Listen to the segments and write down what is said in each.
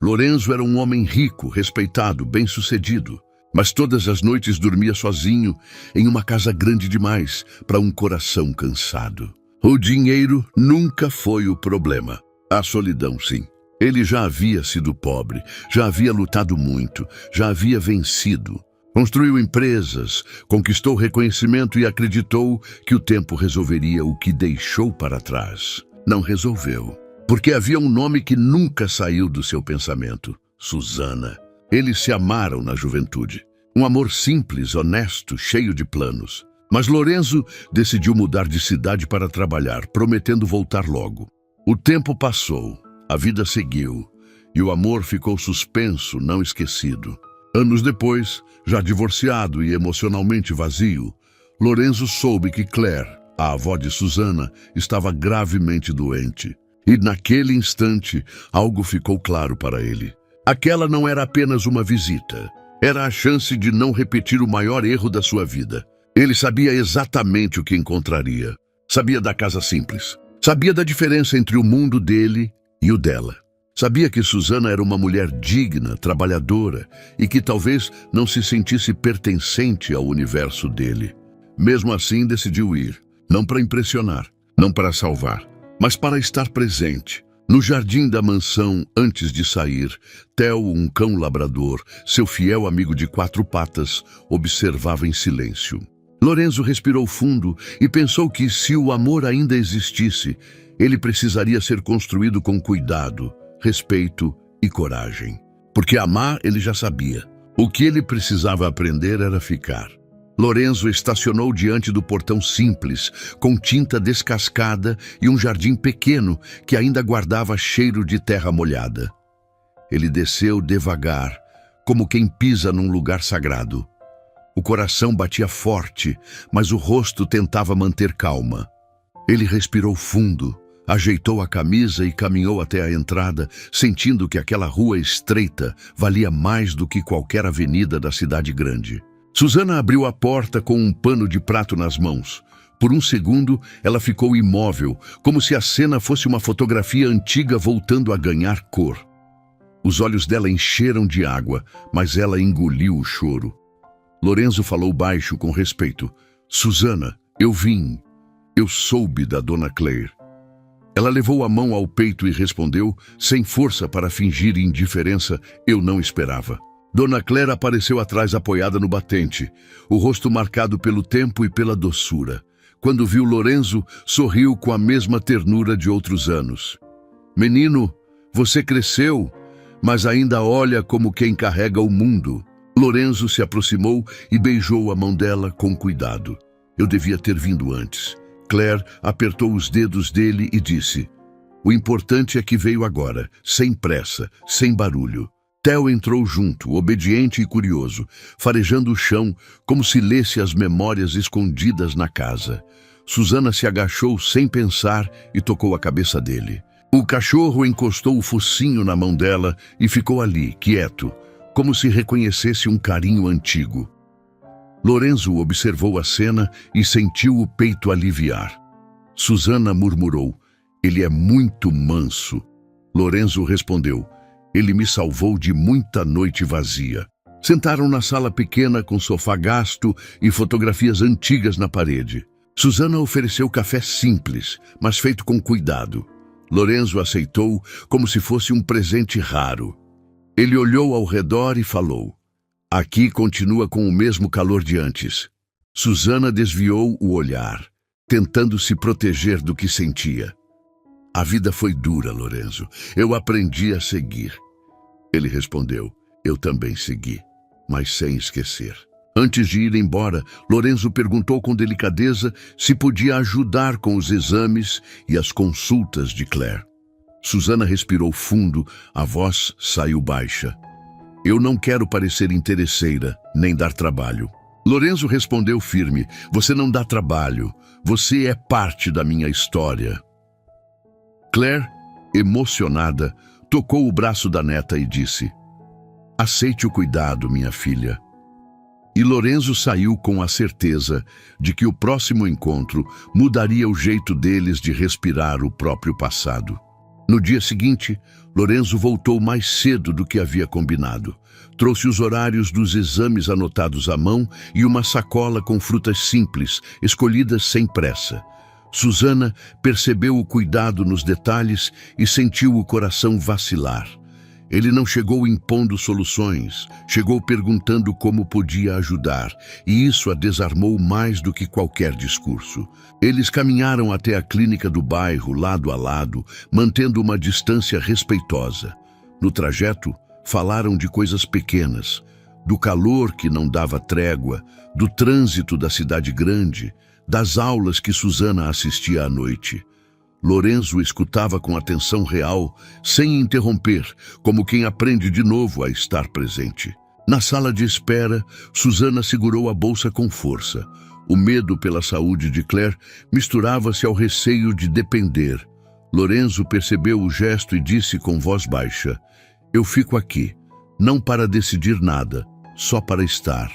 Lorenzo era um homem rico, respeitado, bem-sucedido, mas todas as noites dormia sozinho em uma casa grande demais para um coração cansado. O dinheiro nunca foi o problema. A solidão, sim. Ele já havia sido pobre, já havia lutado muito, já havia vencido. Construiu empresas, conquistou reconhecimento e acreditou que o tempo resolveria o que deixou para trás. Não resolveu, porque havia um nome que nunca saiu do seu pensamento: Susana. Eles se amaram na juventude. Um amor simples, honesto, cheio de planos. Mas Lorenzo decidiu mudar de cidade para trabalhar, prometendo voltar logo. O tempo passou, a vida seguiu, e o amor ficou suspenso, não esquecido. Anos depois, já divorciado e emocionalmente vazio, Lorenzo soube que Claire, a avó de Susana, estava gravemente doente. E naquele instante, algo ficou claro para ele. Aquela não era apenas uma visita, era a chance de não repetir o maior erro da sua vida. Ele sabia exatamente o que encontraria. Sabia da casa simples. Sabia da diferença entre o mundo dele e o dela. Sabia que Susana era uma mulher digna, trabalhadora e que talvez não se sentisse pertencente ao universo dele. Mesmo assim, decidiu ir. Não para impressionar, não para salvar, mas para estar presente. No jardim da mansão, antes de sair, Theo, um cão labrador, seu fiel amigo de 4 patas, observava em silêncio. Lorenzo respirou fundo e pensou que, se o amor ainda existisse, ele precisaria ser construído com cuidado, respeito e coragem. Porque amar ele já sabia. O que ele precisava aprender era ficar. Lorenzo estacionou diante do portão simples, com tinta descascada e um jardim pequeno que ainda guardava cheiro de terra molhada. Ele desceu devagar, como quem pisa num lugar sagrado. O coração batia forte, mas o rosto tentava manter calma. Ele respirou fundo, ajeitou a camisa e caminhou até a entrada, sentindo que aquela rua estreita valia mais do que qualquer avenida da cidade grande. Susana abriu a porta com um pano de prato nas mãos. Por um segundo, ela ficou imóvel, como se a cena fosse uma fotografia antiga voltando a ganhar cor. Os olhos dela encheram de água, mas ela engoliu o choro. Lorenzo falou baixo com respeito. Susana, eu vim. Eu soube da dona Claire. Ela levou a mão ao peito e respondeu, sem força para fingir indiferença, eu não esperava. Dona Claire apareceu atrás apoiada no batente, o rosto marcado pelo tempo e pela doçura. Quando viu Lorenzo, sorriu com a mesma ternura de outros anos. Menino, você cresceu, mas ainda olha como quem carrega o mundo. Lorenzo se aproximou e beijou a mão dela com cuidado. Eu devia ter vindo antes. Claire apertou os dedos dele e disse, o importante é que veio agora, sem pressa, sem barulho. Theo entrou junto, obediente e curioso, farejando o chão como se lesse as memórias escondidas na casa. Susana se agachou sem pensar e tocou a cabeça dele. O cachorro encostou o focinho na mão dela e ficou ali, quieto, como se reconhecesse um carinho antigo. Lorenzo observou a cena e sentiu o peito aliviar. Susana murmurou, ele é muito manso. Lorenzo respondeu, ele me salvou de muita noite vazia. Sentaram na sala pequena com sofá gasto e fotografias antigas na parede. Susana ofereceu café simples, mas feito com cuidado. Lorenzo aceitou como se fosse um presente raro. Ele olhou ao redor e falou, aqui continua com o mesmo calor de antes. Susana desviou o olhar, tentando se proteger do que sentia. A vida foi dura, Lorenzo. Eu aprendi a seguir. Ele respondeu, eu também segui, mas sem esquecer. Antes de ir embora, Lorenzo perguntou com delicadeza se podia ajudar com os exames e as consultas de Claire. Susana respirou fundo, a voz saiu baixa. Eu não quero parecer interesseira, nem dar trabalho. Lorenzo respondeu firme, você não dá trabalho, você é parte da minha história. Claire, emocionada, tocou o braço da neta e disse, aceite o cuidado, minha filha. E Lorenzo saiu com a certeza de que o próximo encontro mudaria o jeito deles de respirar o próprio passado. No dia seguinte, Lorenzo voltou mais cedo do que havia combinado. Trouxe os horários dos exames anotados à mão e uma sacola com frutas simples, escolhidas sem pressa. Susana percebeu o cuidado nos detalhes e sentiu o coração vacilar. Ele não chegou impondo soluções, chegou perguntando como podia ajudar, e isso a desarmou mais do que qualquer discurso. Eles caminharam até a clínica do bairro, lado a lado, mantendo uma distância respeitosa. No trajeto, falaram de coisas pequenas, do calor que não dava trégua, do trânsito da cidade grande, das aulas que Susana assistia à noite. Lorenzo escutava com atenção real, sem interromper, como quem aprende de novo a estar presente. Na sala de espera, Susana segurou a bolsa com força. O medo pela saúde de Claire misturava-se ao receio de depender. Lorenzo percebeu o gesto e disse com voz baixa: "Eu fico aqui, não para decidir nada, só para estar."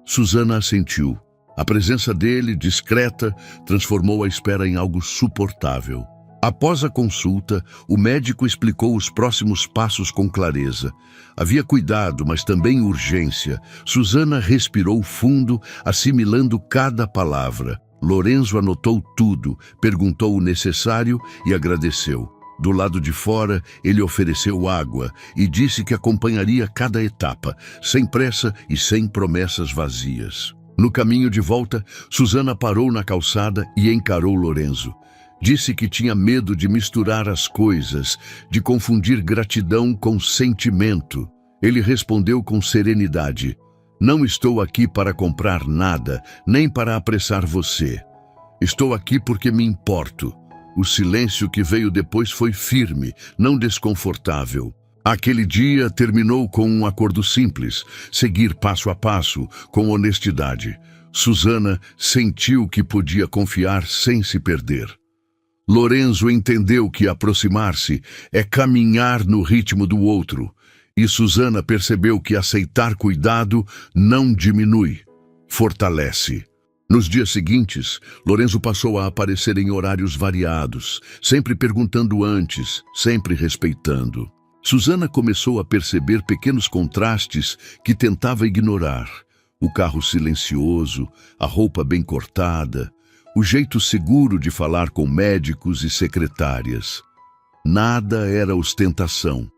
Susana assentiu. A presença dele, discreta, transformou a espera em algo suportável. Após a consulta, o médico explicou os próximos passos com clareza. Havia cuidado, mas também urgência. Susana respirou fundo, assimilando cada palavra. Lorenzo anotou tudo, perguntou o necessário e agradeceu. Do lado de fora, ele ofereceu água e disse que acompanharia cada etapa, sem pressa e sem promessas vazias. No caminho de volta, Susana parou na calçada e encarou Lorenzo. Disse que tinha medo de misturar as coisas, de confundir gratidão com sentimento. Ele respondeu com serenidade: "Não estou aqui para comprar nada, nem para apressar você. Estou aqui porque me importo." O silêncio que veio depois foi firme, não desconfortável. Aquele dia terminou com um acordo simples: seguir passo a passo, com honestidade. Susana sentiu que podia confiar sem se perder. Lorenzo entendeu que aproximar-se é caminhar no ritmo do outro, e Susana percebeu que aceitar cuidado não diminui, fortalece. Nos dias seguintes, Lorenzo passou a aparecer em horários variados, sempre perguntando antes, sempre respeitando. Susana começou a perceber pequenos contrastes que tentava ignorar. O carro silencioso, a roupa bem cortada, o jeito seguro de falar com médicos e secretárias. Nada era ostentação,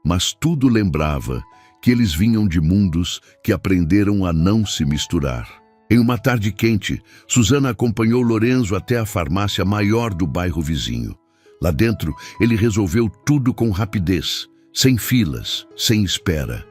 mas tudo lembrava que eles vinham de mundos que aprenderam a não se misturar. Em uma tarde quente, Susana acompanhou Lorenzo até a farmácia maior do bairro vizinho. Lá dentro, ele resolveu tudo com rapidez, sem filas, sem espera.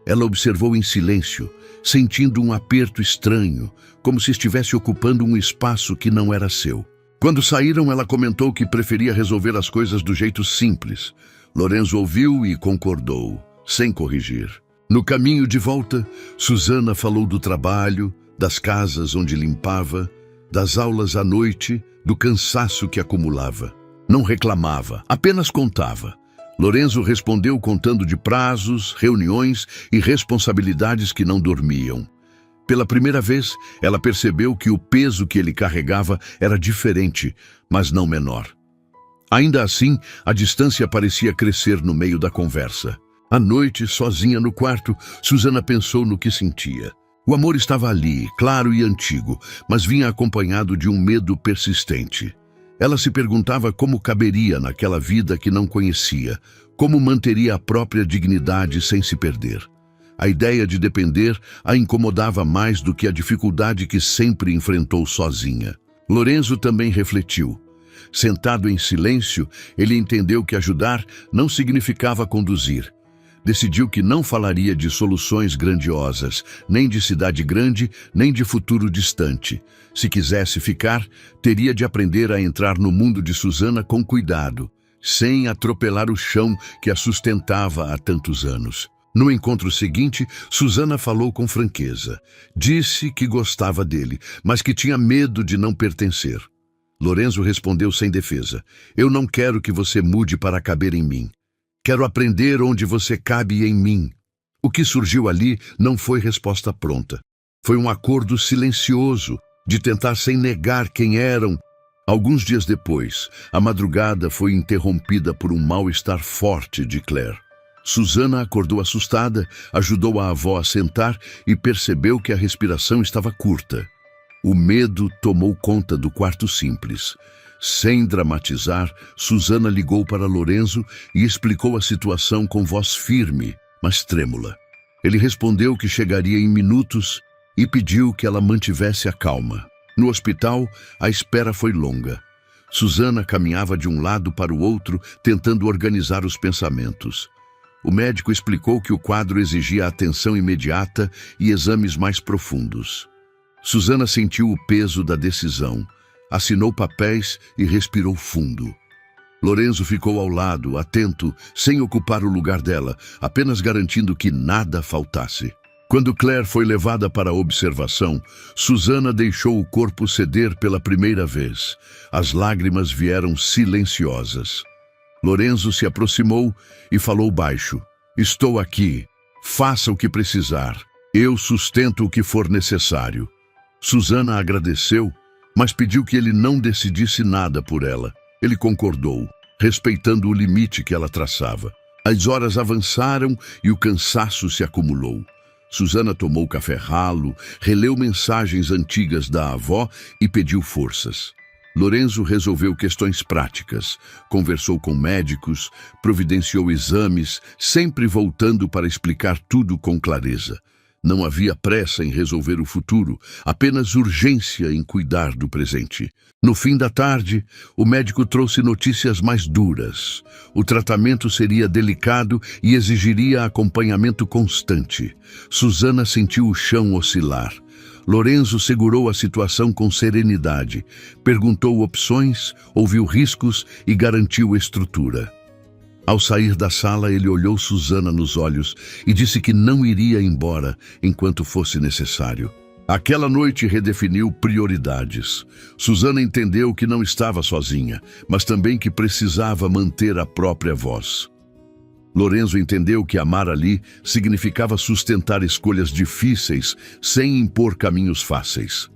Ela observou em silêncio, sentindo um aperto estranho, como se estivesse ocupando um espaço que não era seu. Quando saíram, ela comentou que preferia resolver as coisas do jeito simples. Lorenzo ouviu e concordou, sem corrigir. No caminho de volta, Susana falou do trabalho, das casas onde limpava, das aulas à noite, do cansaço que acumulava. Não reclamava, apenas contava. Lorenzo respondeu contando de prazos, reuniões e responsabilidades que não dormiam. Pela primeira vez, ela percebeu que o peso que ele carregava era diferente, mas não menor. Ainda assim, a distância parecia crescer no meio da conversa. À noite, sozinha no quarto, Susana pensou no que sentia. O amor estava ali, claro e antigo, mas vinha acompanhado de um medo persistente. Ela se perguntava como caberia naquela vida que não conhecia, como manteria a própria dignidade sem se perder. A ideia de depender a incomodava mais do que a dificuldade que sempre enfrentou sozinha. Lorenzo também refletiu. Sentado em silêncio, ele entendeu que ajudar não significava conduzir. Decidiu que não falaria de soluções grandiosas, nem de cidade grande, nem de futuro distante. Se quisesse ficar, teria de aprender a entrar no mundo de Susana com cuidado, sem atropelar o chão que a sustentava há tantos anos. No encontro seguinte, Susana falou com franqueza. Disse que gostava dele, mas que tinha medo de não pertencer. Lorenzo respondeu sem defesa: "Eu não quero que você mude para caber em mim. Quero aprender onde você cabe em mim." O que surgiu ali não foi resposta pronta. Foi um acordo silencioso, de tentar sem negar quem eram, Alguns dias depois, a madrugada foi interrompida por um mal-estar forte de Claire. Susana acordou assustada, ajudou a avó a sentar e percebeu que a respiração estava curta. O medo tomou conta do quarto simples. Sem dramatizar, Susana ligou para Lorenzo e explicou a situação com voz firme, mas trêmula. Ele respondeu que chegaria em minutos e pediu que ela mantivesse a calma. No hospital, a espera foi longa. Susana caminhava de um lado para o outro, tentando organizar os pensamentos. O médico explicou que o quadro exigia atenção imediata e exames mais profundos. Susana sentiu o peso da decisão, assinou papéis e respirou fundo. Lorenzo ficou ao lado, atento, sem ocupar o lugar dela, apenas garantindo que nada faltasse. Quando Claire foi levada para a observação, Susana deixou o corpo ceder pela primeira vez. As lágrimas vieram silenciosas. Lorenzo se aproximou e falou baixo: "Estou aqui. Faça o que precisar. Eu sustento o que for necessário." Susana agradeceu, mas pediu que ele não decidisse nada por ela. Ele concordou, respeitando o limite que ela traçava. As horas avançaram e o cansaço se acumulou. Susana tomou café ralo, releu mensagens antigas da avó e pediu forças. Lorenzo resolveu questões práticas, conversou com médicos, providenciou exames, sempre voltando para explicar tudo com clareza. Não havia pressa em resolver o futuro, apenas urgência em cuidar do presente. No fim da tarde, o médico trouxe notícias mais duras. O tratamento seria delicado e exigiria acompanhamento constante. Susana sentiu o chão oscilar. Lorenzo segurou a situação com serenidade, perguntou opções, ouviu riscos e garantiu estrutura. Ao sair da sala, ele olhou Susana nos olhos e disse que não iria embora enquanto fosse necessário. Aquela noite redefiniu prioridades. Susana entendeu que não estava sozinha, mas também que precisava manter a própria voz. Lorenzo entendeu que amar ali significava sustentar escolhas difíceis sem impor caminhos fáceis.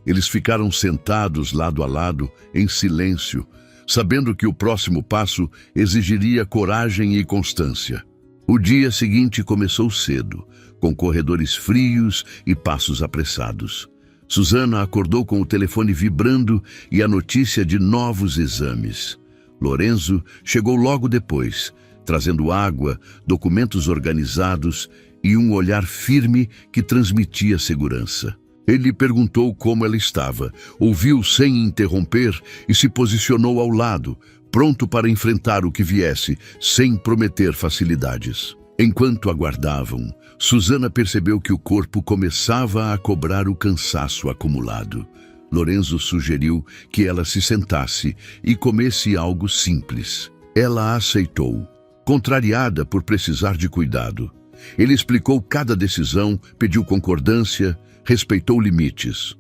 Eles ficaram sentados lado a lado, em silêncio, sabendo que o próximo passo exigiria coragem e constância. O dia seguinte começou cedo, com corredores frios e passos apressados. Susana acordou com o telefone vibrando e a notícia de novos exames. Lorenzo chegou logo depois, trazendo água, documentos organizados e um olhar firme que transmitia segurança. Ele perguntou como ela estava, ouviu sem interromper e se posicionou ao lado, pronto para enfrentar o que viesse, sem prometer facilidades. Enquanto aguardavam, Susana percebeu que o corpo começava a cobrar o cansaço acumulado. Lorenzo sugeriu que ela se sentasse e comesse algo simples. Ela aceitou, contrariada por precisar de cuidado. Ele explicou cada decisão, pediu concordância, respeitou limites.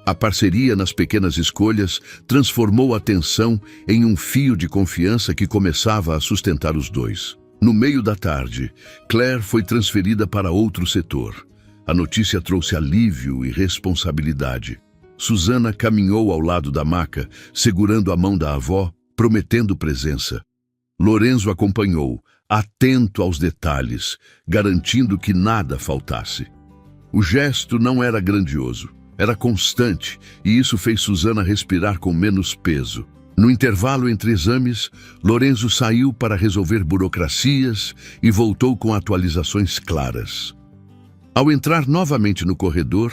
A parceria nas pequenas escolhas transformou a tensão em um fio de confiança que começava a sustentar os dois. No meio da tarde, Claire foi transferida para outro setor. A notícia trouxe alívio e responsabilidade. Susana caminhou ao lado da maca, segurando a mão da avó, prometendo presença. Lorenzo acompanhou, atento aos detalhes, garantindo que nada faltasse. O gesto não era grandioso, era constante, e isso fez Susana respirar com menos peso. No intervalo entre exames, Lorenzo saiu para resolver burocracias e voltou com atualizações claras. Ao entrar novamente no corredor,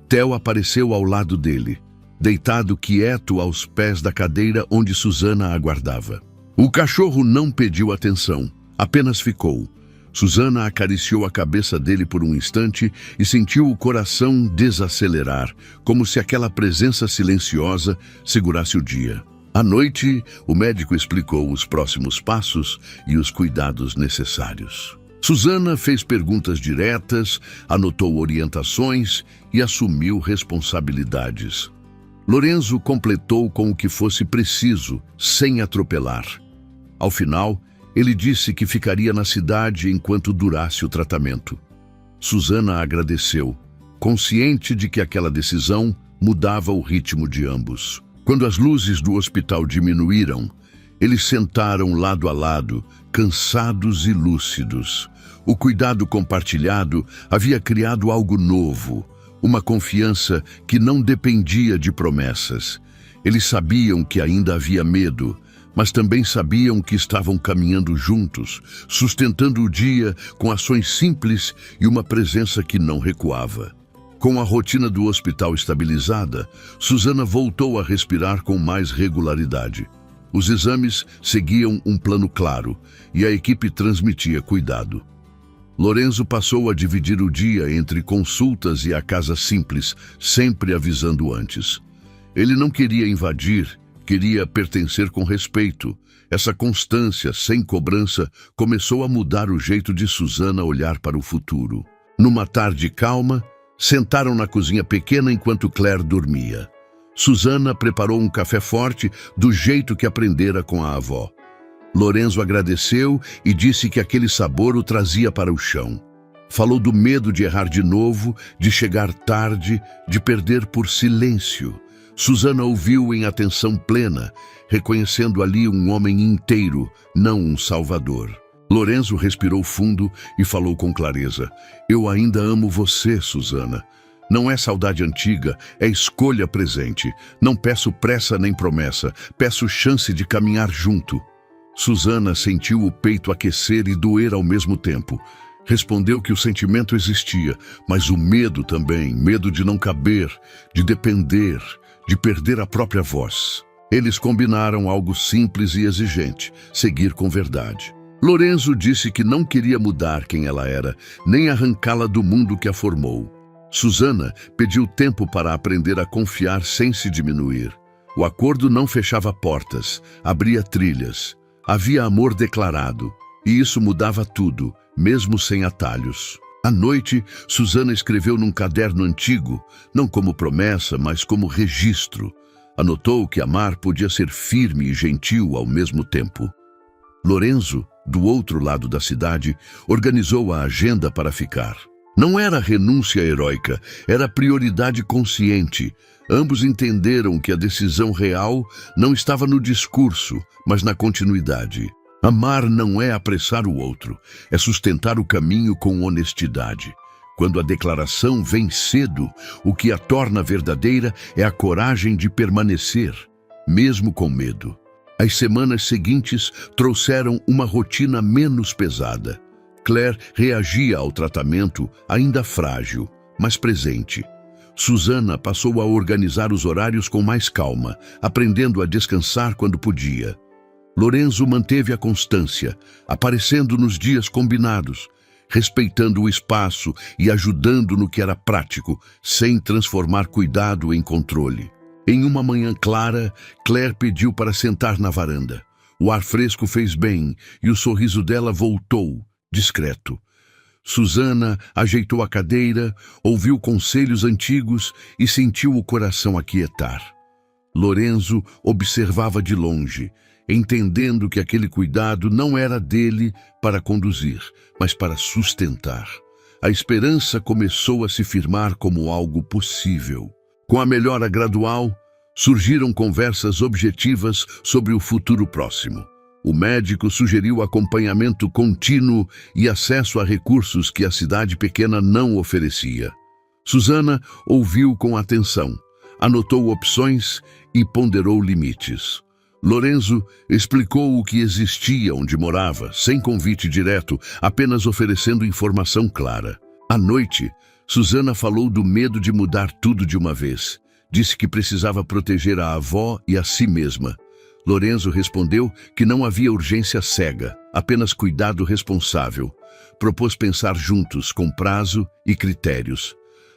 Theo apareceu ao lado dele, deitado quieto aos pés da cadeira onde Susana aguardava. O cachorro não pediu atenção, apenas ficou. Susana acariciou a cabeça dele por um instante e sentiu o coração desacelerar, como se aquela presença silenciosa segurasse o dia. À noite, o médico explicou os próximos passos e os cuidados necessários. Susana fez perguntas diretas, anotou orientações e assumiu responsabilidades. Lorenzo completou com o que fosse preciso, sem atropelar. Ao final, ele disse que ficaria na cidade enquanto durasse o tratamento. Susana agradeceu, consciente de que aquela decisão mudava o ritmo de ambos. Quando as luzes do hospital diminuíram, eles sentaram lado a lado, cansados e lúcidos. O cuidado compartilhado havia criado algo novo, uma confiança que não dependia de promessas. Eles sabiam que ainda havia medo, mas também sabiam que estavam caminhando juntos, sustentando o dia com ações simples e uma presença que não recuava. Com a rotina do hospital estabilizada, Susana voltou a respirar com mais regularidade. Os exames seguiam um plano claro e a equipe transmitia cuidado. Lorenzo passou a dividir o dia entre consultas e a casa simples, sempre avisando antes. Ele não queria invadir, queria pertencer com respeito. Essa constância, sem cobrança, começou a mudar o jeito de Susana olhar para o futuro. Numa tarde calma, sentaram na cozinha pequena enquanto Claire dormia. Susana preparou um café forte do jeito que aprendera com a avó. Lorenzo agradeceu e disse que aquele sabor o trazia para o chão. Falou do medo de errar de novo, de chegar tarde, de perder por silêncio. Susana ouviu em atenção plena, reconhecendo ali um homem inteiro, não um salvador. Lorenzo respirou fundo e falou com clareza. Eu ainda amo você, Susana. Não é saudade antiga, é escolha presente. Não peço pressa nem promessa, peço chance de caminhar junto. Susana sentiu o peito aquecer e doer ao mesmo tempo. Respondeu que o sentimento existia, mas o medo também, medo de não caber, de depender, de perder a própria voz. Eles combinaram algo simples e exigente, seguir com verdade. Lorenzo disse que não queria mudar quem ela era, nem arrancá-la do mundo que a formou. Susana pediu tempo para aprender a confiar sem se diminuir. O acordo não fechava portas, abria trilhas. Havia amor declarado, e isso mudava tudo, mesmo sem atalhos. À noite, Susana escreveu num caderno antigo, não como promessa, mas como registro. Anotou que amar podia ser firme e gentil ao mesmo tempo. Lorenzo, do outro lado da cidade, organizou a agenda para ficar. Não era renúncia heróica, era prioridade consciente. Ambos entenderam que a decisão real não estava no discurso, mas na continuidade. Amar não é apressar o outro, é sustentar o caminho com honestidade. Quando a declaração vem cedo, o que a torna verdadeira é a coragem de permanecer, mesmo com medo. As semanas seguintes trouxeram uma rotina menos pesada. Claire reagia ao tratamento, ainda frágil, mas presente. Susana passou a organizar os horários com mais calma, aprendendo a descansar quando podia. Lorenzo manteve a constância, aparecendo nos dias combinados, respeitando o espaço e ajudando no que era prático, sem transformar cuidado em controle. Em uma manhã clara, Claire pediu para sentar na varanda. O ar fresco fez bem e o sorriso dela voltou, discreto. Susana ajeitou a cadeira, ouviu conselhos antigos e sentiu o coração aquietar. Lorenzo observava de longe, entendendo que aquele cuidado não era dele para conduzir, mas para sustentar. A esperança começou a se firmar como algo possível. Com a melhora gradual, surgiram conversas objetivas sobre o futuro próximo. O médico sugeriu acompanhamento contínuo e acesso a recursos que a cidade pequena não oferecia. Susana ouviu com atenção, anotou opções e ponderou limites. Lorenzo explicou o que existia onde morava, sem convite direto, apenas oferecendo informação clara. À noite, Susana falou do medo de mudar tudo de uma vez. Disse que precisava proteger a avó e a si mesma. Lorenzo respondeu que não havia urgência cega, apenas cuidado responsável. Propôs pensar juntos, com prazo e critérios.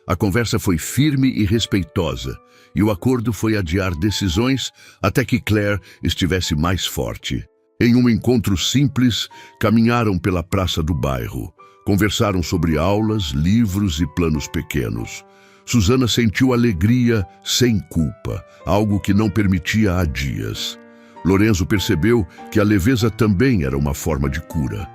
A conversa foi firme e respeitosa, e o acordo foi adiar decisões até que Claire estivesse mais forte. Em um encontro simples, caminharam pela praça do bairro. Conversaram sobre aulas, livros e planos pequenos. Susana sentiu alegria sem culpa, algo que não permitia há dias. Lorenzo percebeu que a leveza também era uma forma de cura.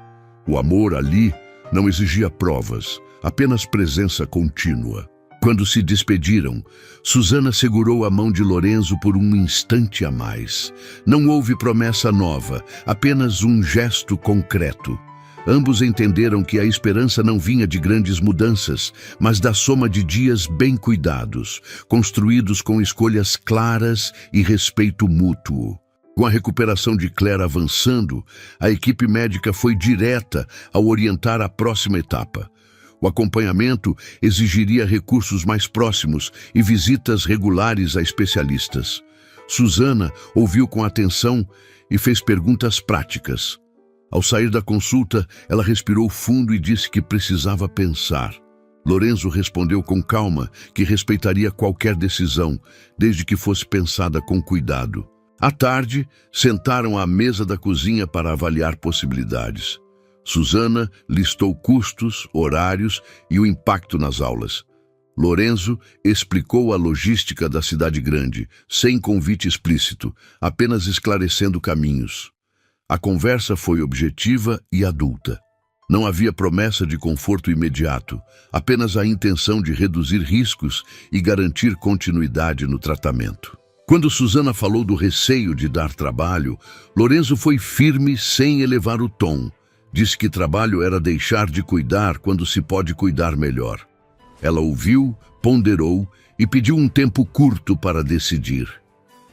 O amor ali não exigia provas, apenas presença contínua. Quando se despediram, Susana segurou a mão de Lorenzo por um instante a mais. Não houve promessa nova, apenas um gesto concreto. Ambos entenderam que a esperança não vinha de grandes mudanças, mas da soma de dias bem cuidados, construídos com escolhas claras e respeito mútuo. Com a recuperação de Claire avançando, a equipe médica foi direta ao orientar a próxima etapa. O acompanhamento exigiria recursos mais próximos e visitas regulares a especialistas. Susana ouviu com atenção e fez perguntas práticas. Ao sair da consulta, ela respirou fundo e disse que precisava pensar. Lorenzo respondeu com calma que respeitaria qualquer decisão, desde que fosse pensada com cuidado. À tarde, sentaram à mesa da cozinha para avaliar possibilidades. Susana listou custos, horários e o impacto nas aulas. Lorenzo explicou a logística da cidade grande, sem convite explícito, apenas esclarecendo caminhos. A conversa foi objetiva e adulta. Não havia promessa de conforto imediato, apenas a intenção de reduzir riscos e garantir continuidade no tratamento. Quando Susana falou do receio de dar trabalho, Lorenzo foi firme sem elevar o tom. Disse que trabalho era deixar de cuidar quando se pode cuidar melhor. Ela ouviu, ponderou e pediu um tempo curto para decidir.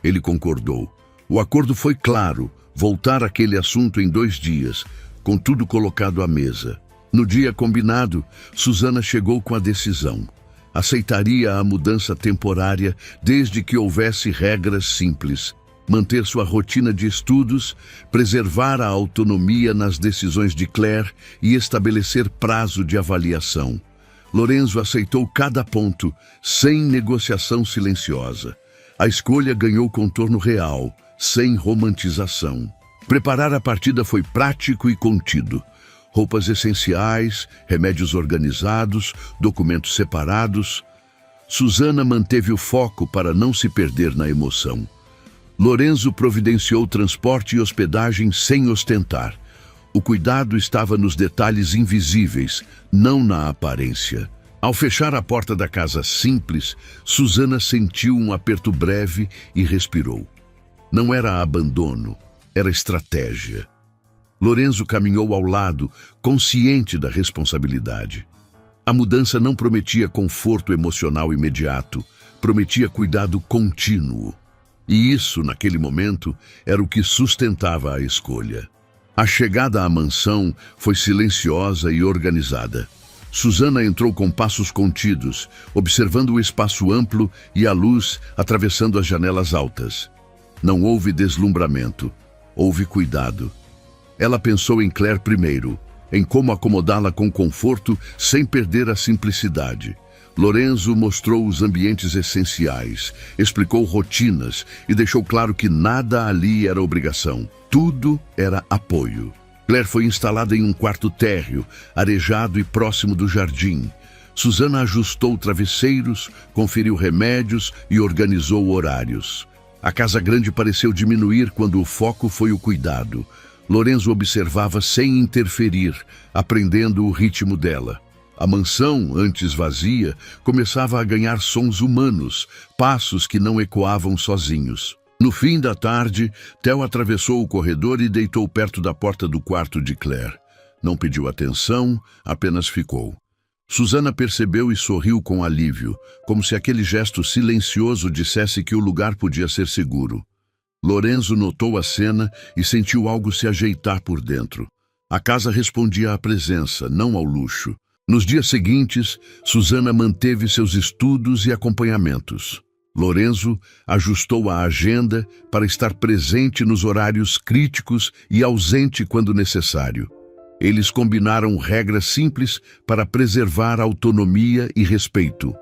Ele concordou. O acordo foi claro, voltar àquele assunto em 2 dias, com tudo colocado à mesa. No dia combinado, Susana chegou com a decisão. Aceitaria a mudança temporária desde que houvesse regras simples. Manter sua rotina de estudos, preservar a autonomia nas decisões de Claire e estabelecer prazo de avaliação. Lorenzo aceitou cada ponto, sem negociação silenciosa. A escolha ganhou contorno real, sem romantização. Preparar a partida foi prático e contido. Roupas essenciais, remédios organizados, documentos separados. Susana manteve o foco para não se perder na emoção. Lorenzo providenciou transporte e hospedagem sem ostentar. O cuidado estava nos detalhes invisíveis, não na aparência. Ao fechar a porta da casa simples, Susana sentiu um aperto breve e respirou. Não era abandono, era estratégia. Lorenzo caminhou ao lado, consciente da responsabilidade. A mudança não prometia conforto emocional imediato, prometia cuidado contínuo. E isso, naquele momento, era o que sustentava a escolha. A chegada à mansão foi silenciosa e organizada. Susana entrou com passos contidos, observando o espaço amplo e a luz atravessando as janelas altas. Não houve deslumbramento, houve cuidado. Ela pensou em Claire primeiro, em como acomodá-la com conforto sem perder a simplicidade. Lorenzo mostrou os ambientes essenciais, explicou rotinas e deixou claro que nada ali era obrigação. Tudo era apoio. Claire foi instalada em um quarto térreo, arejado e próximo do jardim. Susana ajustou travesseiros, conferiu remédios e organizou horários. A casa grande pareceu diminuir quando o foco foi o cuidado. Lorenzo observava sem interferir, aprendendo o ritmo dela. A mansão, antes vazia, começava a ganhar sons humanos, passos que não ecoavam sozinhos. No fim da tarde, Theo atravessou o corredor e deitou perto da porta do quarto de Claire. Não pediu atenção, apenas ficou. Susana percebeu e sorriu com alívio, como se aquele gesto silencioso dissesse que o lugar podia ser seguro. Lorenzo notou a cena e sentiu algo se ajeitar por dentro. A casa respondia à presença, não ao luxo. Nos dias seguintes, Susana manteve seus estudos e acompanhamentos. Lorenzo ajustou a agenda para estar presente nos horários críticos e ausente quando necessário. Eles combinaram regras simples para preservar autonomia e respeito.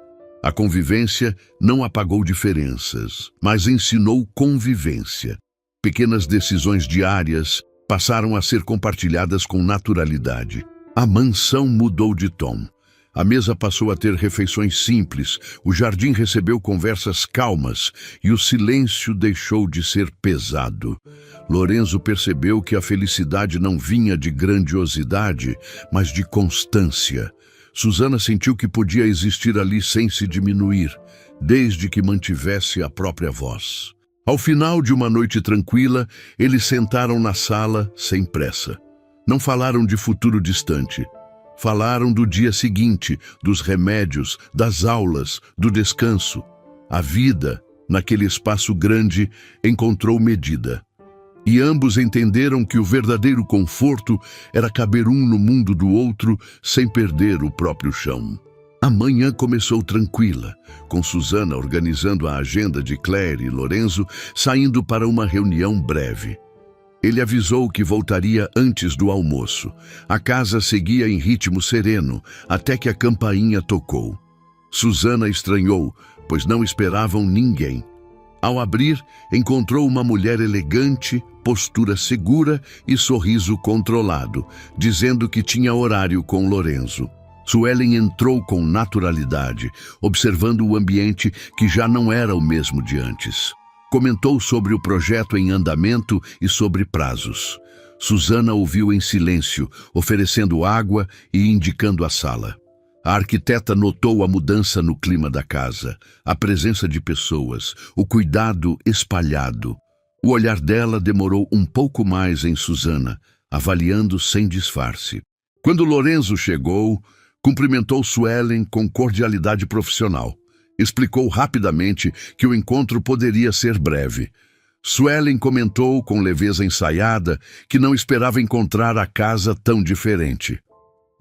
A convivência não apagou diferenças, mas ensinou convivência. Pequenas decisões diárias passaram a ser compartilhadas com naturalidade. A mansão mudou de tom. A mesa passou a ter refeições simples, o jardim recebeu conversas calmas e o silêncio deixou de ser pesado. Lorenzo percebeu que a felicidade não vinha de grandiosidade, mas de constância. Susana sentiu que podia existir ali sem se diminuir, desde que mantivesse a própria voz. Ao final de uma noite tranquila, eles sentaram na sala sem pressa. Não falaram de futuro distante. Falaram do dia seguinte, dos remédios, das aulas, do descanso. A vida, naquele espaço grande, encontrou medida. E ambos entenderam que o verdadeiro conforto era caber um no mundo do outro sem perder o próprio chão. A manhã começou tranquila, com Susana organizando a agenda de Claire e Lorenzo saindo para uma reunião breve. Ele avisou que voltaria antes do almoço. A casa seguia em ritmo sereno, até que a campainha tocou. Susana estranhou, pois não esperavam ninguém. Ao abrir, encontrou uma mulher elegante, postura segura e sorriso controlado, dizendo que tinha horário com Lorenzo. Suelen entrou com naturalidade, observando o ambiente que já não era o mesmo de antes. Comentou sobre o projeto em andamento e sobre prazos. Susana ouviu em silêncio, oferecendo água e indicando a sala. A arquiteta notou a mudança no clima da casa, a presença de pessoas, o cuidado espalhado. O olhar dela demorou um pouco mais em Susana, avaliando sem disfarce. Quando Lorenzo chegou, cumprimentou Suelen com cordialidade profissional. Explicou rapidamente que o encontro poderia ser breve. Suelen comentou com leveza ensaiada que não esperava encontrar a casa tão diferente.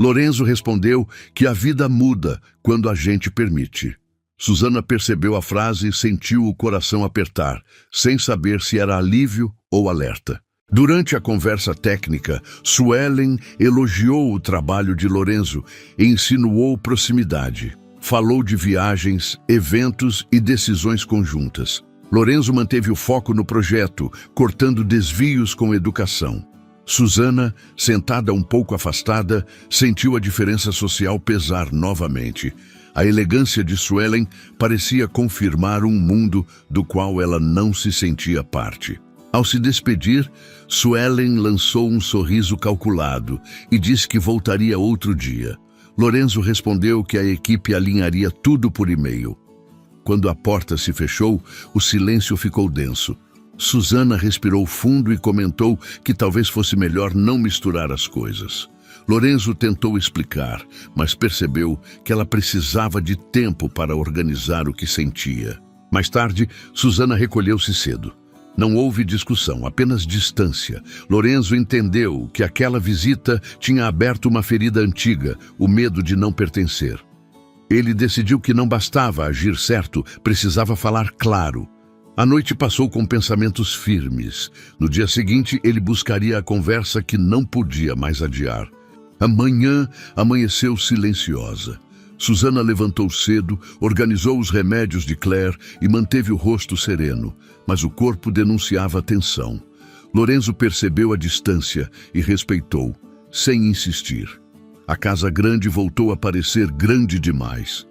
Lorenzo respondeu que a vida muda quando a gente permite. Susana percebeu a frase e sentiu o coração apertar, sem saber se era alívio ou alerta. Durante a conversa técnica, Suelen elogiou o trabalho de Lorenzo e insinuou proximidade. Falou de viagens, eventos e decisões conjuntas. Lorenzo manteve o foco no projeto, cortando desvios com educação. Susana, sentada um pouco afastada, sentiu a diferença social pesar novamente. A elegância de Suelen parecia confirmar um mundo do qual ela não se sentia parte. Ao se despedir, Suelen lançou um sorriso calculado e disse que voltaria outro dia. Lorenzo respondeu que a equipe alinharia tudo por e-mail. Quando a porta se fechou, o silêncio ficou denso. Susana respirou fundo e comentou que talvez fosse melhor não misturar as coisas. Lorenzo tentou explicar, mas percebeu que ela precisava de tempo para organizar o que sentia. Mais tarde, Susana recolheu-se cedo. Não houve discussão, apenas distância. Lorenzo entendeu que aquela visita tinha aberto uma ferida antiga, o medo de não pertencer. Ele decidiu que não bastava agir certo, precisava falar claro. A noite passou com pensamentos firmes. No dia seguinte, ele buscaria a conversa que não podia mais adiar. A manhã amanheceu silenciosa. Susana levantou cedo, organizou os remédios de Claire e manteve o rosto sereno, mas o corpo denunciava tensão. Lorenzo percebeu a distância e respeitou, sem insistir. A casa grande voltou a parecer grande demais.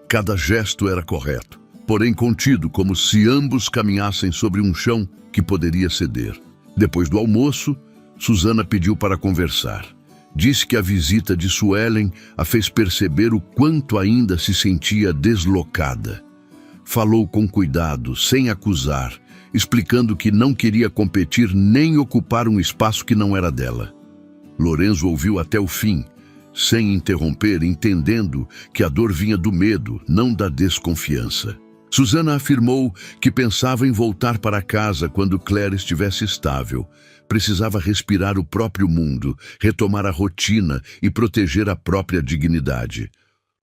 Cada gesto era correto, porém contido, como se ambos caminhassem sobre um chão que poderia ceder. Depois do almoço, Susana pediu para conversar. Disse que a visita de Suelen a fez perceber o quanto ainda se sentia deslocada. Falou com cuidado, sem acusar, explicando que não queria competir nem ocupar um espaço que não era dela. Lorenzo ouviu até o fim, sem interromper, entendendo que a dor vinha do medo, não da desconfiança. Susana afirmou que pensava em voltar para casa quando Claire estivesse estável. Precisava respirar o próprio mundo, retomar a rotina e proteger a própria dignidade.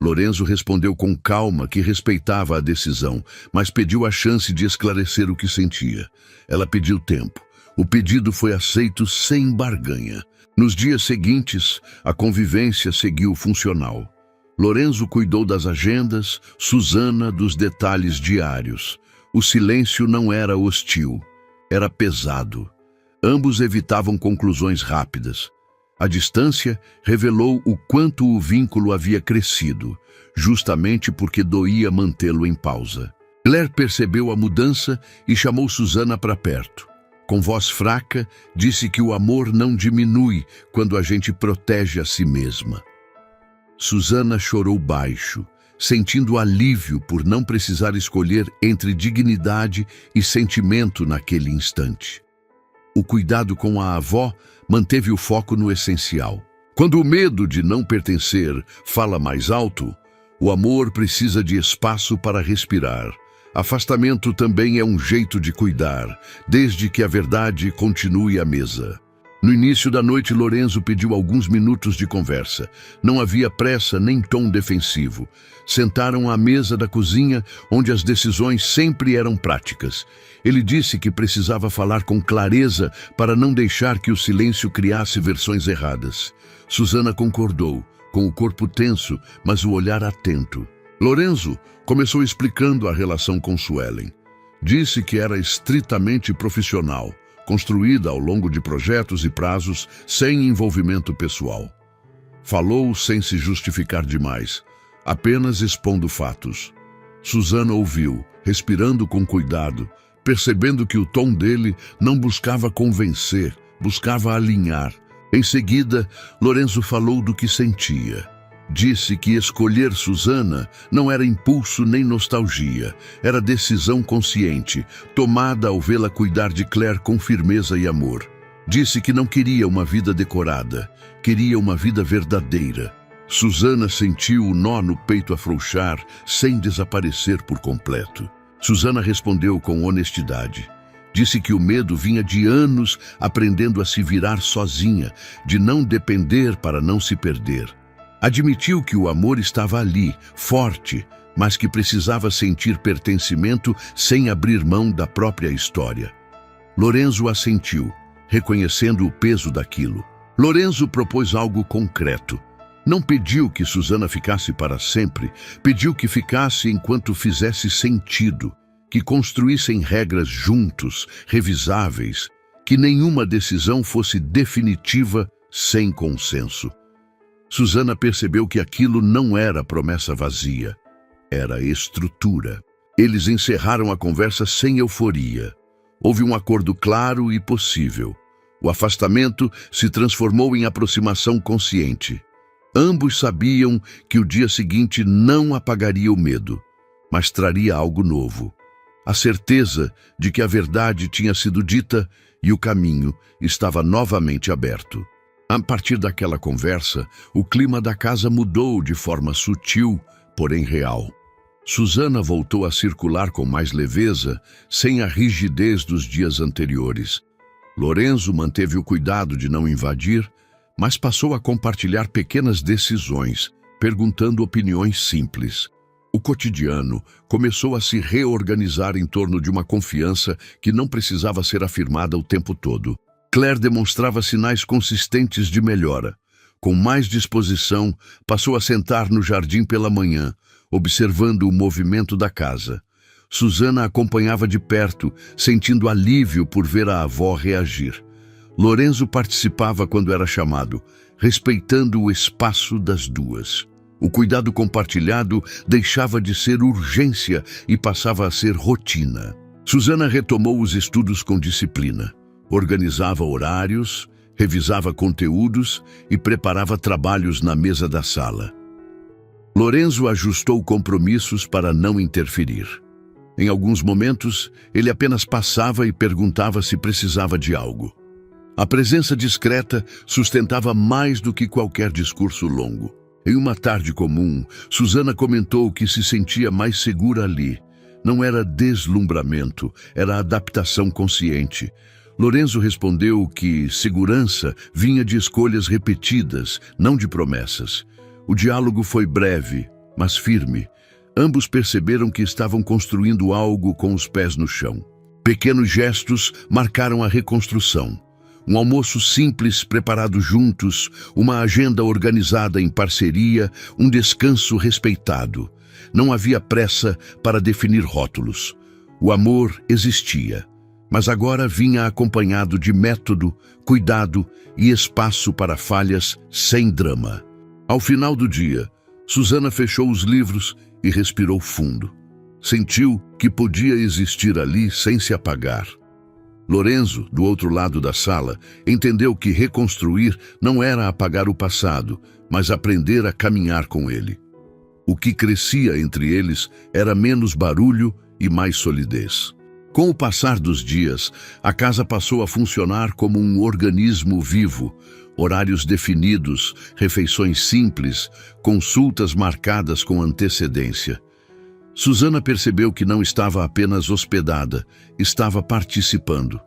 Lorenzo respondeu com calma que respeitava a decisão, mas pediu a chance de esclarecer o que sentia. Ela pediu tempo. O pedido foi aceito sem barganha. Nos dias seguintes, a convivência seguiu funcional. Lorenzo cuidou das agendas, Susana dos detalhes diários. O silêncio não era hostil, era pesado. Ambos evitavam conclusões rápidas. A distância revelou o quanto o vínculo havia crescido, justamente porque doía mantê-lo em pausa. Claire percebeu a mudança e chamou Susana para perto. Com voz fraca, disse que o amor não diminui quando a gente protege a si mesma. Susana chorou baixo, sentindo alívio por não precisar escolher entre dignidade e sentimento naquele instante. O cuidado com a avó manteve o foco no essencial. Quando o medo de não pertencer fala mais alto, o amor precisa de espaço para respirar. Afastamento também é um jeito de cuidar, desde que a verdade continue à mesa. No início da noite, Lorenzo pediu alguns minutos de conversa. Não havia pressa nem tom defensivo. Sentaram à mesa da cozinha, onde as decisões sempre eram práticas. Ele disse que precisava falar com clareza para não deixar que o silêncio criasse versões erradas. Susana concordou, com o corpo tenso, mas o olhar atento. Lorenzo começou explicando a relação com Suelen. Disse que era estritamente profissional, construída ao longo de projetos e prazos, sem envolvimento pessoal. Falou sem se justificar demais, apenas expondo fatos. Susana ouviu, respirando com cuidado, percebendo que o tom dele não buscava convencer, buscava alinhar. Em seguida, Lorenzo falou do que sentia. Disse que escolher Susana não era impulso nem nostalgia, era decisão consciente, tomada ao vê-la cuidar de Claire com firmeza e amor. Disse que não queria uma vida decorada, queria uma vida verdadeira. Susana sentiu o nó no peito afrouxar, sem desaparecer por completo. Susana respondeu com honestidade. Disse que o medo vinha de anos aprendendo a se virar sozinha, de não depender para não se perder. Admitiu que o amor estava ali, forte, mas que precisava sentir pertencimento sem abrir mão da própria história. Lorenzo assentiu, reconhecendo o peso daquilo. Lorenzo propôs algo concreto. Não pediu que Susana ficasse para sempre, pediu que ficasse enquanto fizesse sentido, que construíssem regras juntos, revisáveis, que nenhuma decisão fosse definitiva sem consenso. Susana percebeu que aquilo não era promessa vazia, era estrutura. Eles encerraram a conversa sem euforia. Houve um acordo claro e possível. O afastamento se transformou em aproximação consciente. Ambos sabiam que o dia seguinte não apagaria o medo, mas traria algo novo. A certeza de que a verdade tinha sido dita e o caminho estava novamente aberto. A partir daquela conversa, o clima da casa mudou de forma sutil, porém real. Susana voltou a circular com mais leveza, sem a rigidez dos dias anteriores. Lorenzo manteve o cuidado de não invadir, mas passou a compartilhar pequenas decisões, perguntando opiniões simples. O cotidiano começou a se reorganizar em torno de uma confiança que não precisava ser afirmada o tempo todo. Claire demonstrava sinais consistentes de melhora. Com mais disposição, passou a sentar no jardim pela manhã, observando o movimento da casa. Susana acompanhava de perto, sentindo alívio por ver a avó reagir. Lorenzo participava quando era chamado, respeitando o espaço das duas. O cuidado compartilhado deixava de ser urgência e passava a ser rotina. Susana retomou os estudos com disciplina. Organizava horários, revisava conteúdos e preparava trabalhos na mesa da sala. Lorenzo ajustou compromissos para não interferir. Em alguns momentos, ele apenas passava e perguntava se precisava de algo. A presença discreta sustentava mais do que qualquer discurso longo. Em uma tarde comum, Susana comentou que se sentia mais segura ali. Não era deslumbramento, era adaptação consciente. Lorenzo respondeu que segurança vinha de escolhas repetidas, não de promessas. O diálogo foi breve, mas firme. Ambos perceberam que estavam construindo algo com os pés no chão. Pequenos gestos marcaram a reconstrução. Um almoço simples preparado juntos, uma agenda organizada em parceria, um descanso respeitado. Não havia pressa para definir rótulos. O amor existia, mas agora vinha acompanhado de método, cuidado e espaço para falhas sem drama. Ao final do dia, Susana fechou os livros e respirou fundo. Sentiu que podia existir ali sem se apagar. Lorenzo, do outro lado da sala, entendeu que reconstruir não era apagar o passado, mas aprender a caminhar com ele. O que crescia entre eles era menos barulho e mais solidez. Com o passar dos dias, a casa passou a funcionar como um organismo vivo, horários definidos, refeições simples, consultas marcadas com antecedência. Susana percebeu que não estava apenas hospedada, estava participando.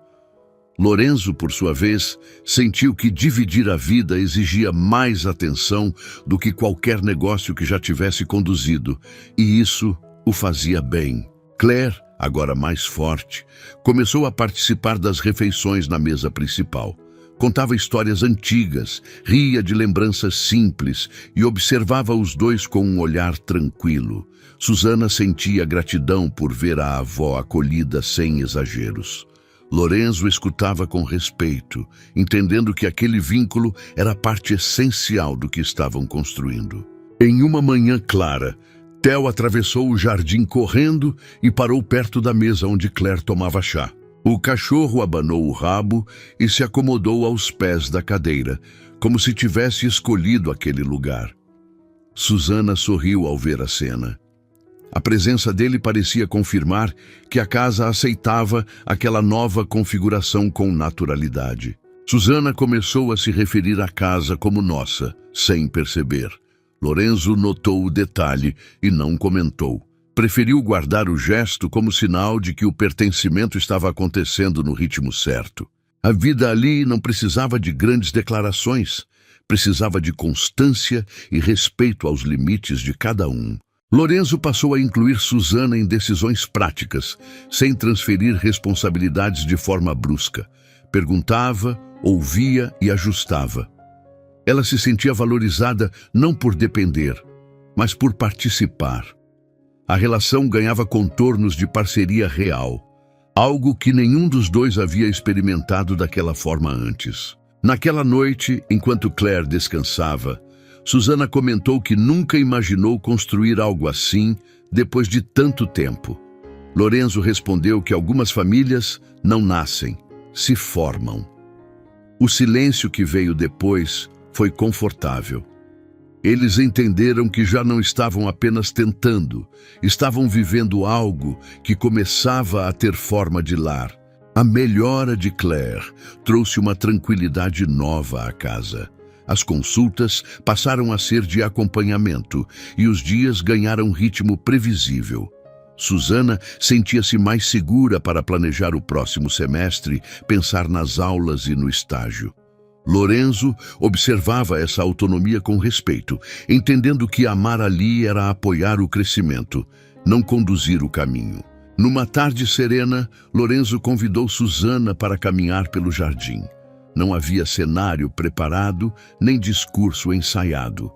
Lorenzo, por sua vez, sentiu que dividir a vida exigia mais atenção do que qualquer negócio que já tivesse conduzido, e isso o fazia bem. Claire, agora mais forte, começou a participar das refeições na mesa principal. Contava histórias antigas, ria de lembranças simples e observava os dois com um olhar tranquilo. Susana sentia gratidão por ver a avó acolhida sem exageros. Lorenzo escutava com respeito, entendendo que aquele vínculo era parte essencial do que estavam construindo. Em uma manhã clara, Theo atravessou o jardim correndo e parou perto da mesa onde Claire tomava chá. O cachorro abanou o rabo e se acomodou aos pés da cadeira, como se tivesse escolhido aquele lugar. Susana sorriu ao ver a cena. A presença dele parecia confirmar que a casa aceitava aquela nova configuração com naturalidade. Susana começou a se referir à casa como nossa, sem perceber. Lorenzo notou o detalhe e não comentou. Preferiu guardar o gesto como sinal de que o pertencimento estava acontecendo no ritmo certo. A vida ali não precisava de grandes declarações, precisava de constância e respeito aos limites de cada um. Lorenzo passou a incluir Susana em decisões práticas, sem transferir responsabilidades de forma brusca. Perguntava, ouvia e ajustava. Ela se sentia valorizada não por depender, mas por participar. A relação ganhava contornos de parceria real, algo que nenhum dos dois havia experimentado daquela forma antes. Naquela noite, enquanto Claire descansava, Susana comentou que nunca imaginou construir algo assim depois de tanto tempo. Lorenzo respondeu que algumas famílias não nascem, se formam. O silêncio que veio depois foi confortável. Eles entenderam que já não estavam apenas tentando, estavam vivendo algo que começava a ter forma de lar. A melhora de Claire trouxe uma tranquilidade nova à casa. As consultas passaram a ser de acompanhamento e os dias ganharam ritmo previsível. Susana sentia-se mais segura para planejar o próximo semestre, pensar nas aulas e no estágio. Lorenzo observava essa autonomia com respeito, entendendo que amar ali era apoiar o crescimento, não conduzir o caminho. Numa tarde serena, Lorenzo convidou Susana para caminhar pelo jardim. Não havia cenário preparado, nem discurso ensaiado.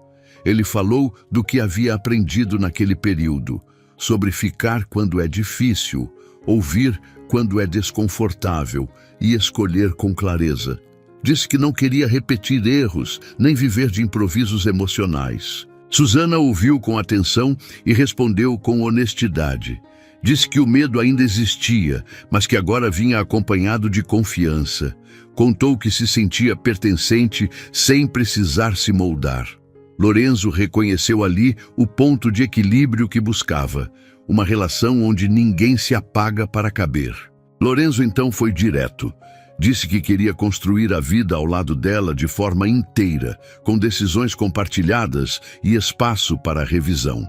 Ele falou do que havia aprendido naquele período, sobre ficar quando é difícil, ouvir quando é desconfortável e escolher com clareza. Disse que não queria repetir erros, nem viver de improvisos emocionais. Susana ouviu com atenção e respondeu com honestidade. Disse que o medo ainda existia, mas que agora vinha acompanhado de confiança. Contou que se sentia pertencente sem precisar se moldar. Lorenzo reconheceu ali o ponto de equilíbrio que buscava, uma relação onde ninguém se apaga para caber. Lorenzo então foi direto. Disse que queria construir a vida ao lado dela de forma inteira, com decisões compartilhadas e espaço para a revisão.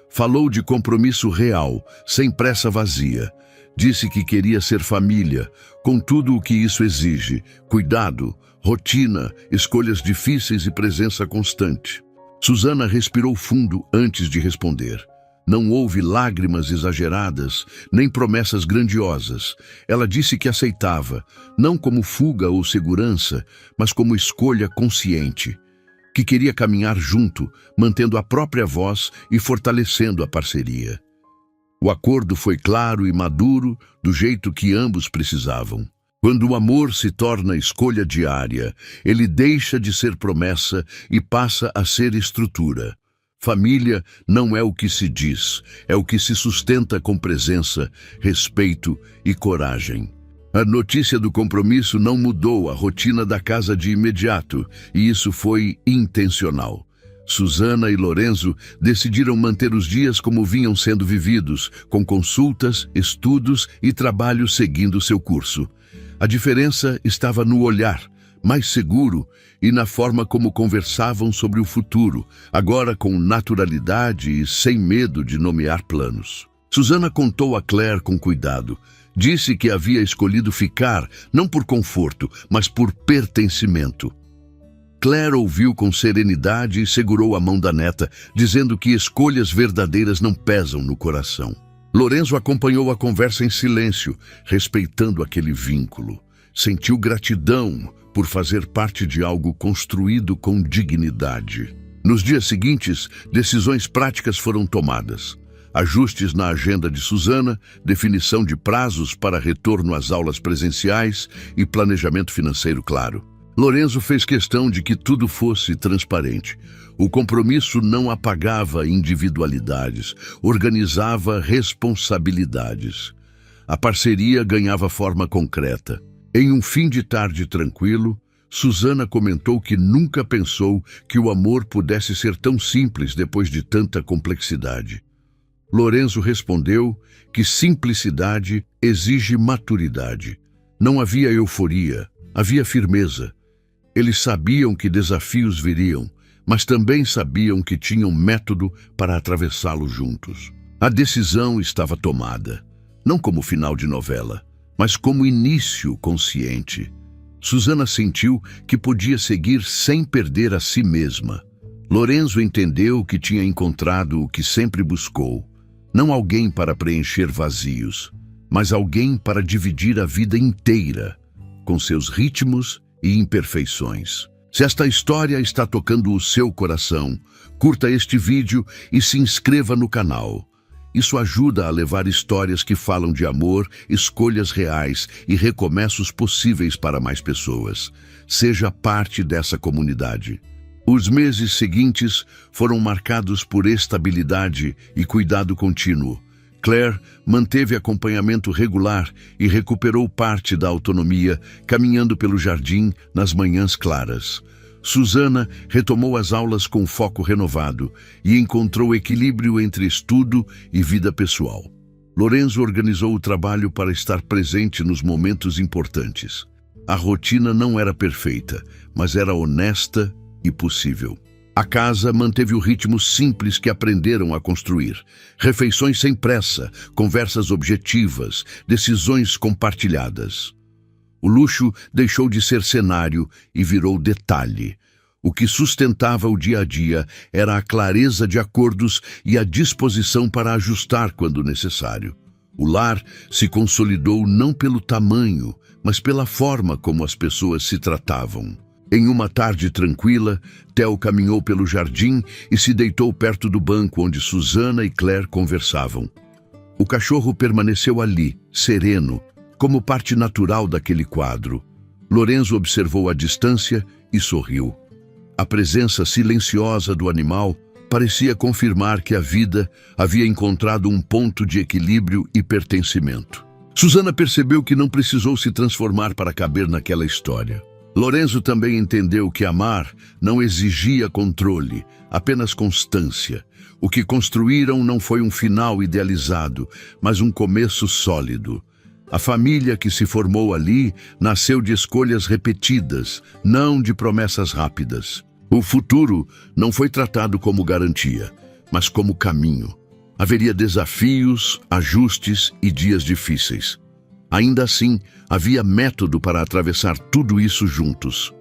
Falou de compromisso real, sem pressa vazia. Disse que queria ser família, com tudo o que isso exige: cuidado, rotina, escolhas difíceis e presença constante. Susana respirou fundo antes de responder. Não houve lágrimas exageradas, nem promessas grandiosas. Ela disse que aceitava, não como fuga ou segurança, mas como escolha consciente. Que queria caminhar junto, mantendo a própria voz e fortalecendo a parceria. O acordo foi claro e maduro, do jeito que ambos precisavam. Quando o amor se torna escolha diária, ele deixa de ser promessa e passa a ser estrutura. Família não é o que se diz, é o que se sustenta com presença, respeito e coragem. A notícia do compromisso não mudou a rotina da casa de imediato, e isso foi intencional. Susana e Lorenzo decidiram manter os dias como vinham sendo vividos, com consultas, estudos e trabalho seguindo seu curso. A diferença estava no olhar, mais seguro, e na forma como conversavam sobre o futuro, agora com naturalidade e sem medo de nomear planos. Susana contou a Claire com cuidado. Disse que havia escolhido ficar, não por conforto, mas por pertencimento. Claire ouviu com serenidade e segurou a mão da neta, dizendo que escolhas verdadeiras não pesam no coração. Lorenzo acompanhou a conversa em silêncio, respeitando aquele vínculo. Sentiu gratidão por fazer parte de algo construído com dignidade. Nos dias seguintes, decisões práticas foram tomadas. Ajustes na agenda de Susana, definição de prazos para retorno às aulas presenciais e planejamento financeiro claro. Lorenzo fez questão de que tudo fosse transparente. O compromisso não apagava individualidades, organizava responsabilidades. A parceria ganhava forma concreta. Em um fim de tarde tranquilo, Susana comentou que nunca pensou que o amor pudesse ser tão simples depois de tanta complexidade. Lorenzo respondeu que simplicidade exige maturidade. Não havia euforia, havia firmeza. Eles sabiam que desafios viriam, mas também sabiam que tinham método para atravessá-los juntos. A decisão estava tomada, não como final de novela, mas como início consciente. Susana sentiu que podia seguir sem perder a si mesma. Lorenzo entendeu que tinha encontrado o que sempre buscou. Não alguém para preencher vazios, mas alguém para dividir a vida inteira, com seus ritmos e imperfeições. Se esta história está tocando o seu coração, curta este vídeo e se inscreva no canal. Isso ajuda a levar histórias que falam de amor, escolhas reais e recomeços possíveis para mais pessoas. Seja parte dessa comunidade. Os meses seguintes foram marcados por estabilidade e cuidado contínuo. Claire manteve acompanhamento regular e recuperou parte da autonomia, caminhando pelo jardim nas manhãs claras. Susana retomou as aulas com foco renovado e encontrou equilíbrio entre estudo e vida pessoal. Lorenzo organizou o trabalho para estar presente nos momentos importantes. A rotina não era perfeita, mas era honesta e possível. A casa manteve o ritmo simples que aprenderam a construir. Refeições sem pressa, conversas objetivas, decisões compartilhadas. O luxo deixou de ser cenário e virou detalhe. O que sustentava o dia a dia era a clareza de acordos e a disposição para ajustar quando necessário. O lar se consolidou não pelo tamanho, mas pela forma como as pessoas se tratavam. Em uma tarde tranquila, Theo caminhou pelo jardim e se deitou perto do banco onde Susana e Claire conversavam. O cachorro permaneceu ali, sereno, como parte natural daquele quadro. Lorenzo observou a distância e sorriu. A presença silenciosa do animal parecia confirmar que a vida havia encontrado um ponto de equilíbrio e pertencimento. Susana percebeu que não precisou se transformar para caber naquela história. Lorenzo também entendeu que amar não exigia controle, apenas constância. O que construíram não foi um final idealizado, mas um começo sólido. A família que se formou ali nasceu de escolhas repetidas, não de promessas rápidas. O futuro não foi tratado como garantia, mas como caminho. Haveria desafios, ajustes e dias difíceis. Ainda assim, havia método para atravessar tudo isso juntos.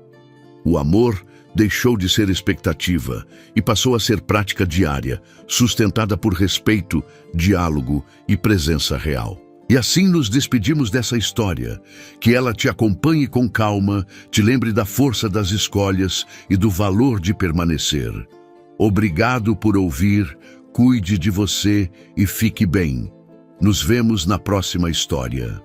O amor deixou de ser expectativa e passou a ser prática diária, sustentada por respeito, diálogo e presença real. E assim nos despedimos dessa história, que ela te acompanhe com calma, te lembre da força das escolhas e do valor de permanecer. Obrigado por ouvir, cuide de você e fique bem. Nos vemos na próxima história.